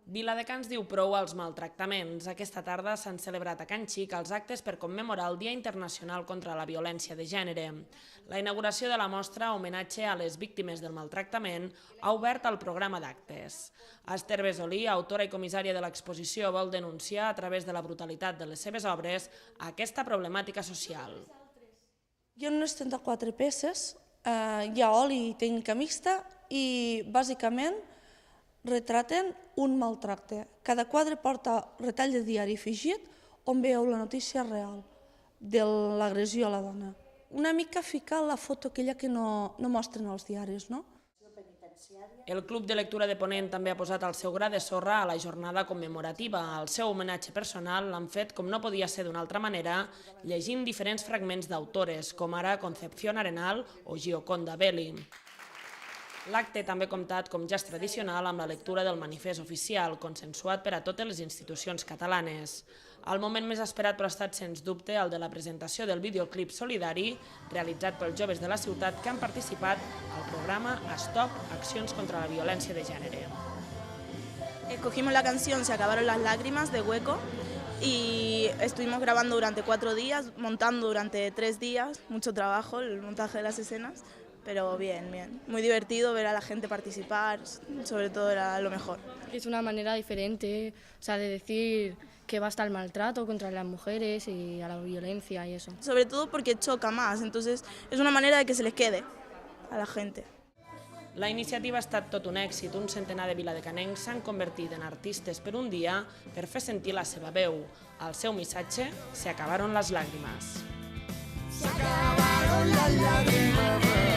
Viladecans diu prou als maltractaments. Aquesta tarda s'han celebrat a Can Xic els actes per commemorar el Dia Internacional contra la Violència de Gènere. La inauguració de la mostra, homenatge a les víctimes del maltractament, ha obert el programa d'actes. Esther Besolí, autora i comissària de l'exposició, vol denunciar a través de la brutalitat de les seves obres aquesta problemàtica social. Hi ha unes 34 peces, hi ha oli i tècnica mixta i bàsicament retraten un maltracte. Cada quadre porta retall de diari afegit on veieu la notícia real de l'agressió a la dona. Una mica ficar la foto aquella que no mostren als diaris, no? El Club de Lectura de Ponent també ha posat el seu gra de sorra a la jornada commemorativa. El seu homenatge personal l'han fet, com no podia ser d'una altra manera, llegint diferents fragments d'autores, com ara Concepción Arenal o Gioconda Belli. L'acte també ha comptat, com ja és tradicional, amb la lectura del manifest oficial, consensuat per a totes les institucions catalanes. El moment més esperat però ha estat, sens dubte, el de la presentació del videoclip solidari realitzat pels joves de la ciutat que han participat al programa Stop Accions contra la Violència de Gènere. Escogimos la canción Se acabaron las lágrimas de Hueco y estuvimos grabando durante 4 días, montando durante 3 días, mucho trabajo, el montaje de las escenas. Pero bien, bien. Muy divertido ver a la gente participar, sobre todo era lo mejor. Es una manera diferente, o sea, de decir que basta el maltrato contra las mujeres y a la violencia y eso. Sobre todo porque choca más, entonces es una manera de que se les quede a la gente. La iniciativa ha estat tot un èxit. Un centenar de viladecanencs s'han convertit en artistes per un dia per fer sentir la seva veu. El seu missatge: se acabaron las lágrimas. Se acabaron las lágrimas.